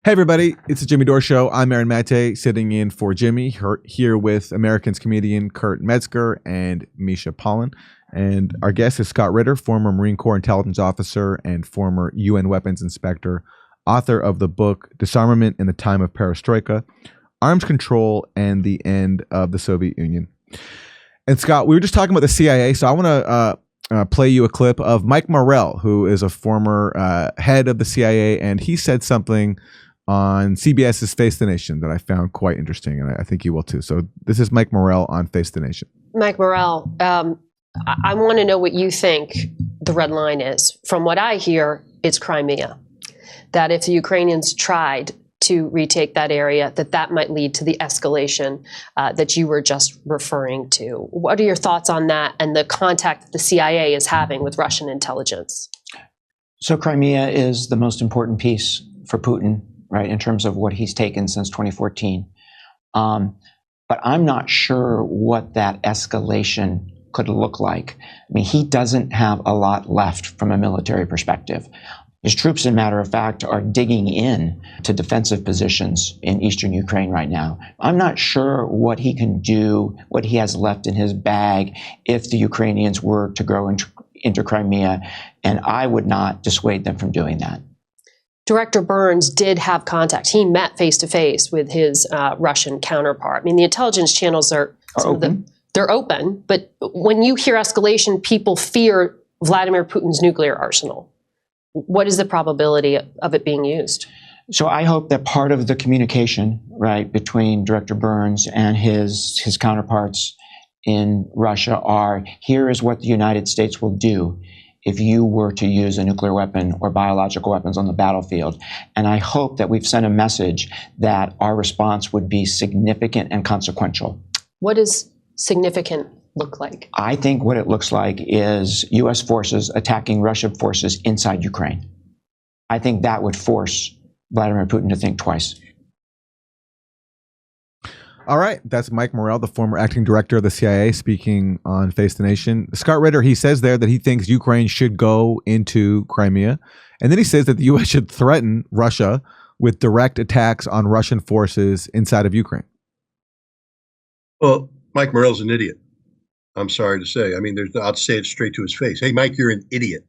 Hey everybody, it's the Jimmy Dore Show. I'm Aaron Maté, sitting in for Jimmy, here with Americans comedian Kurt Metzger and Misha Pollan. And our guest is Scott Ritter, former Marine Corps intelligence officer and former UN weapons inspector, author of the book Disarmament in the Time of Perestroika, Arms Control and the End of the Soviet Union. And Scott, we were just talking about the CIA, so I want to play you a clip of Mike Morell, who is a former head of the CIA, and he said something on CBS's Face the Nation that I found quite interesting, and I think you will too. So this is Mike Morell on Face the Nation. Mike Morell, I want to know what you think the red line is. From what I hear, it's Crimea. That if the Ukrainians tried to retake that area, that might lead to the escalation that you were just referring to. What are your thoughts on that and the contact that the CIA is having with Russian intelligence? So Crimea is the most important piece for Putin, right, in terms of what he's taken since 2014. But I'm not sure what that escalation could look like. I mean, he doesn't have a lot left from a military perspective. His troops, as a matter of fact, are digging in to defensive positions in eastern Ukraine right now. I'm not sure what he can do, what he has left in his bag if the Ukrainians were to go into Crimea, and I would not dissuade them from doing that. Director Burns did have contact. He met face-to-face with his Russian counterpart. I mean, the intelligence channels are open. They're open, but when you hear escalation, people fear Vladimir Putin's nuclear arsenal. What is the probability of it being used? So I hope that part of the communication, right, between Director Burns and his counterparts in Russia are, here is what the United States will do if you were to use a nuclear weapon or biological weapons on the battlefield. And I hope that we've sent a message that our response would be significant and consequential. What does significant look like? I think what it looks like is U.S. forces attacking Russian forces inside Ukraine. I think that would force Vladimir Putin to think twice. All right, that's Mike Morell, the former acting director of the CIA, speaking on Face the Nation. Scott Ritter, he says there that he thinks Ukraine should go into Crimea. And then he says that the U.S. should threaten Russia with direct attacks on Russian forces inside of Ukraine. Well, Mike Morell's an idiot. I'm sorry to say. I mean, I'll say it straight to his face. Hey, Mike, you're an idiot.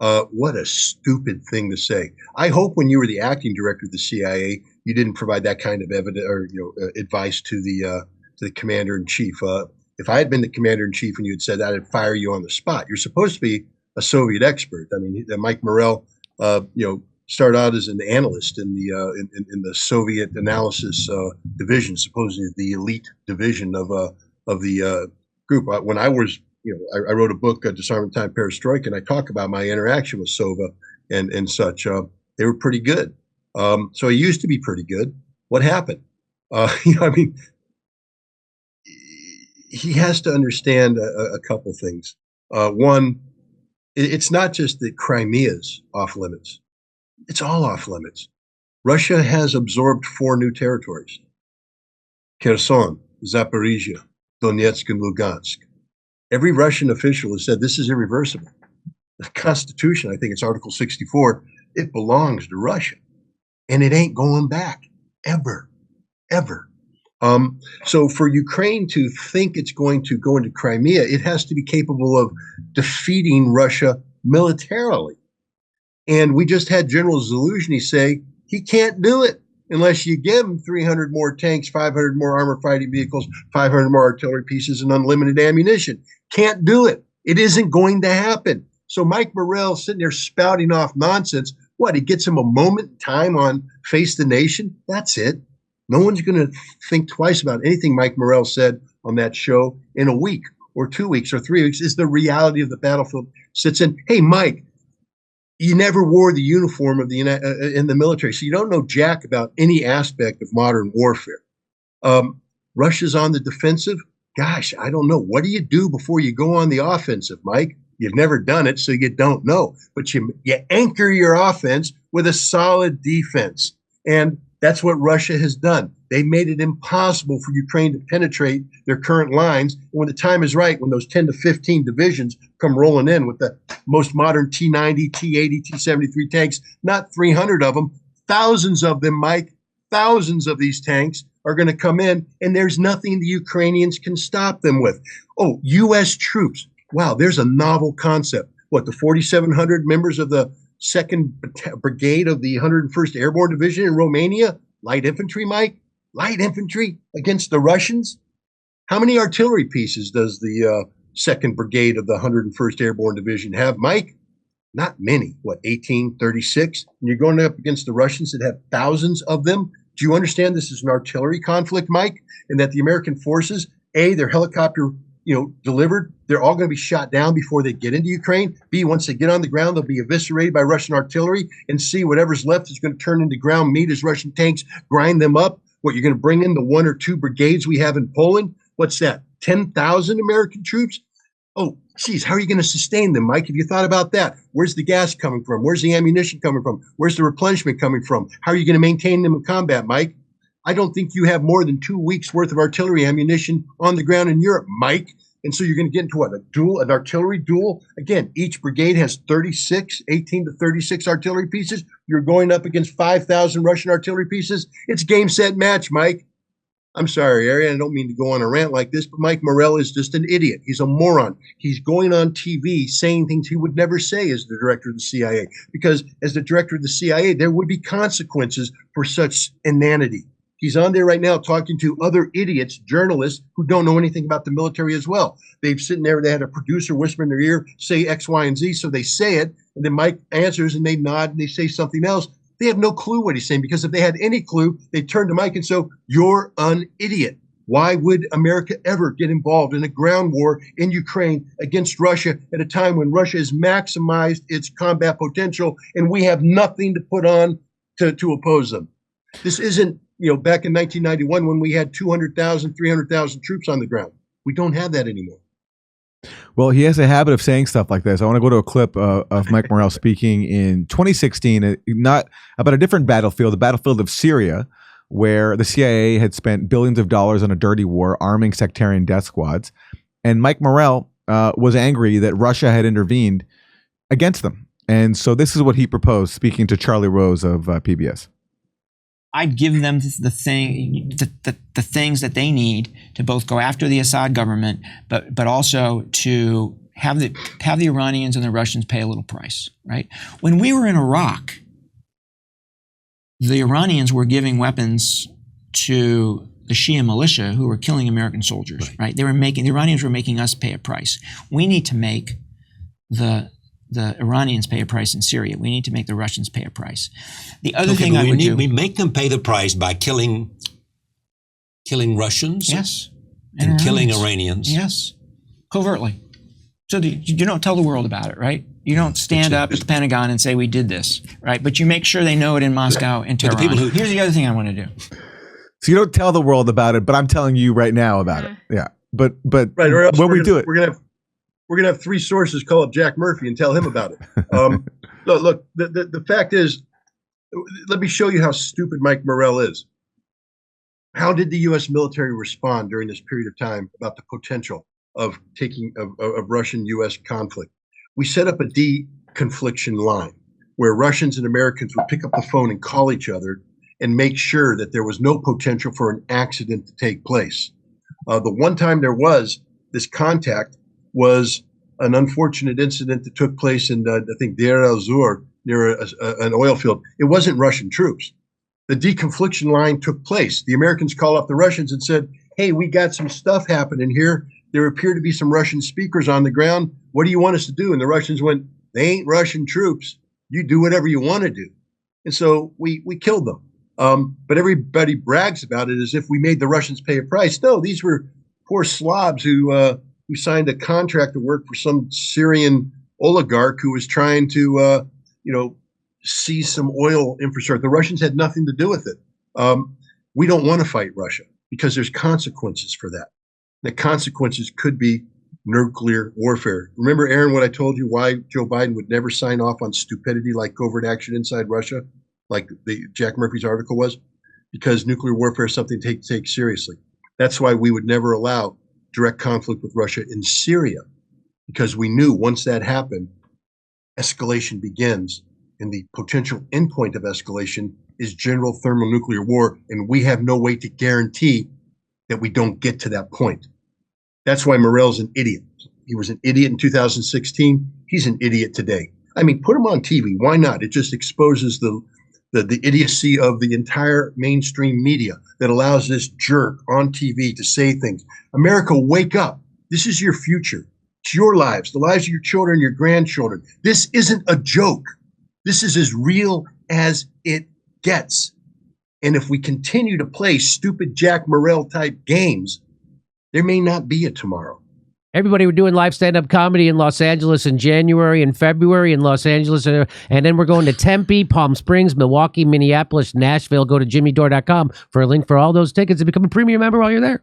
What a stupid thing to say. I hope when you were the acting director of the CIA, you didn't provide that kind of evidence or advice to the commander in chief. If I had been the commander in chief and you had said that, I'd fire you on the spot. You're supposed to be a Soviet expert. I mean, Mike Morell, started out as an analyst in the Soviet analysis division, supposedly the elite division of the group. When I was, I wrote a book, Disarmament Time Perestroika, and I talk about my interaction with Sova and such. They were pretty good. So he used to be pretty good. What happened? I mean, he has to understand a couple things. One, it's not just that Crimea's off limits. It's all off limits. Russia has absorbed 4 new territories: Kherson, Zaporizhia, Donetsk, and Lugansk. Every Russian official has said this is irreversible. The Constitution, I think it's Article 64, it belongs to Russia. And it ain't going back, ever, ever. So for Ukraine to think it's going to go into Crimea, it has to be capable of defeating Russia militarily. And we just had General Zaluzhny say he can't do it unless you give him 300 more tanks, 500 more armored fighting vehicles, 500 more artillery pieces, and unlimited ammunition. Can't do it. It isn't going to happen. So Mike Morell sitting there spouting off nonsense. What, it gets him a moment in time on Face the Nation? That's it. No one's going to think twice about anything Mike Morell said on that show in a week or 2 weeks or 3 weeks. Is the reality of the battlefield sits in. Hey, Mike, you never wore the uniform of in the military, so you don't know jack about any aspect of modern warfare. Russia's on the defensive. Gosh, I don't know. What do you do before you go on the offensive, Mike? You've never done it, so you don't know. But you anchor your offense with a solid defense. And that's what Russia has done. They made it impossible for Ukraine to penetrate their current lines. And when the time is right, when those 10 to 15 divisions come rolling in with the most modern T-90, T-80, T-73 tanks, not 300 of them, thousands of them, Mike, thousands of these tanks are going to come in, and there's nothing the Ukrainians can stop them with. Oh, U.S. troops. Wow, there's a novel concept. What, the 4,700 members of the 2nd Brigade of the 101st Airborne Division in Romania? Light infantry, Mike? Light infantry against the Russians? How many artillery pieces does the 2nd Brigade of the 101st Airborne Division have, Mike? Not many. What, 18, 36? And you're going up against the Russians that have thousands of them? Do you understand this is an artillery conflict, Mike? And that the American forces, A, their helicopter, delivered, they're all going to be shot down before they get into Ukraine. B, once they get on the ground, they'll be eviscerated by Russian artillery. And C, whatever's left is going to turn into ground meat as Russian tanks grind them up. What, you're going to bring in the 1 or 2 brigades we have in Poland? What's that, 10,000 American troops? Oh, geez, how are you going to sustain them, Mike? Have you thought about that? Where's the gas coming from? Where's the ammunition coming from? Where's the replenishment coming from? How are you going to maintain them in combat, Mike? I don't think you have more than 2 weeks worth of artillery ammunition on the ground in Europe, Mike. And so you're going to get into what, an artillery duel? Again, each brigade has 18 to 36 artillery pieces. You're going up against 5,000 Russian artillery pieces. It's game, set, match, Mike. I'm sorry, Aaron, I don't mean to go on a rant like this, but Mike Morell is just an idiot. He's a moron. He's going on TV saying things he would never say as the director of the CIA, because as the director of the CIA, there would be consequences for such inanity. He's on there right now talking to other idiots, journalists who don't know anything about the military as well. They've sitting there, they had a producer whisper in their ear, say X, Y, and Z, so they say it, and then Mike answers and they nod and they say something else. They have no clue what he's saying, because if they had any clue, they'd turn to Mike and say, "You're an idiot. Why would America ever get involved in a ground war in Ukraine against Russia at a time when Russia has maximized its combat potential and we have nothing to put on to oppose them?" This isn't, back in 1991 when we had 200,000, 300,000 troops on the ground. We don't have that anymore. Well, he has a habit of saying stuff like this. I want to go to a clip of Mike Morell speaking in 2016, not about a different battlefield, the battlefield of Syria, where the CIA had spent billions of dollars on a dirty war, arming sectarian death squads. And Mike Morell was angry that Russia had intervened against them. And so this is what he proposed, speaking to Charlie Rose of PBS. I'd give them the things that they need to both go after the Assad government, but also to have the Iranians and the Russians pay a little price, right? When we were in Iraq, the Iranians were giving weapons to the Shia militia who were killing American soldiers, right? The Iranians were making us pay a price. We need to make the Iranians pay a price in Syria. We need to make the Russians pay a price. The other thing we make them pay the price by killing Russians, yes, and killing Iranians, yes, covertly. So you don't tell the world about it, right? You don't stand up at the Pentagon and say we did this, right? But you make sure they know it in Moscow and Tehran. Here's the other thing I want to do. So you don't tell the world about it, but I'm telling you right now about it. Yeah, but right, or else when we do it, we're gonna have 3 sources call up Jack Murphy and tell him about it. Look. The fact is, let me show you how stupid Mike Morell is. How did the U.S. military respond during this period of time about the potential of Russian-U.S. conflict? We set up a de-confliction line where Russians and Americans would pick up the phone and call each other and make sure that there was no potential for an accident to take place. The one time there was this contact was an unfortunate incident that took place in, I think, Dore al-Zur, near an oil field. It wasn't Russian troops. The deconfliction line took place. The Americans called up the Russians and said, "Hey, we got some stuff happening here. There appear to be some Russian speakers on the ground. What do you want us to do?" And the Russians went, "They ain't Russian troops. You do whatever you want to do." And so we killed them. But everybody brags about it as if we made the Russians pay a price. No, these were poor slobs who signed a contract to work for some Syrian oligarch who was trying to, seize some oil infrastructure. The Russians had nothing to do with it. We don't want to fight Russia because there's consequences for that. The consequences could be nuclear warfare. Remember, Aaron, what I told you why Joe Biden would never sign off on stupidity like covert action inside Russia, like the Jack Murphy's article was? Because nuclear warfare is something to take seriously. That's why we would never allow direct conflict with Russia in Syria, because we knew once that happened, escalation begins, and the potential endpoint of escalation is general thermonuclear war, and we have no way to guarantee that we don't get to that point. That's why Morell's an idiot. He was an idiot in 2016. He's an idiot today. I mean, put him on TV. Why not? It just exposes the idiocy of the entire mainstream media that allows this jerk on TV to say things. America, wake up. This is your future. It's your lives, the lives of your children, your grandchildren. This isn't a joke. This is as real as it gets. And if we continue to play stupid Jack Morell type games, there may not be a tomorrow. Everybody, we're doing live stand-up comedy in Los Angeles in January and February in Los Angeles. And then we're going to Tempe, Palm Springs, Milwaukee, Minneapolis, Nashville. Go to jimmydore.com for a link for all those tickets and become a premium member while you're there.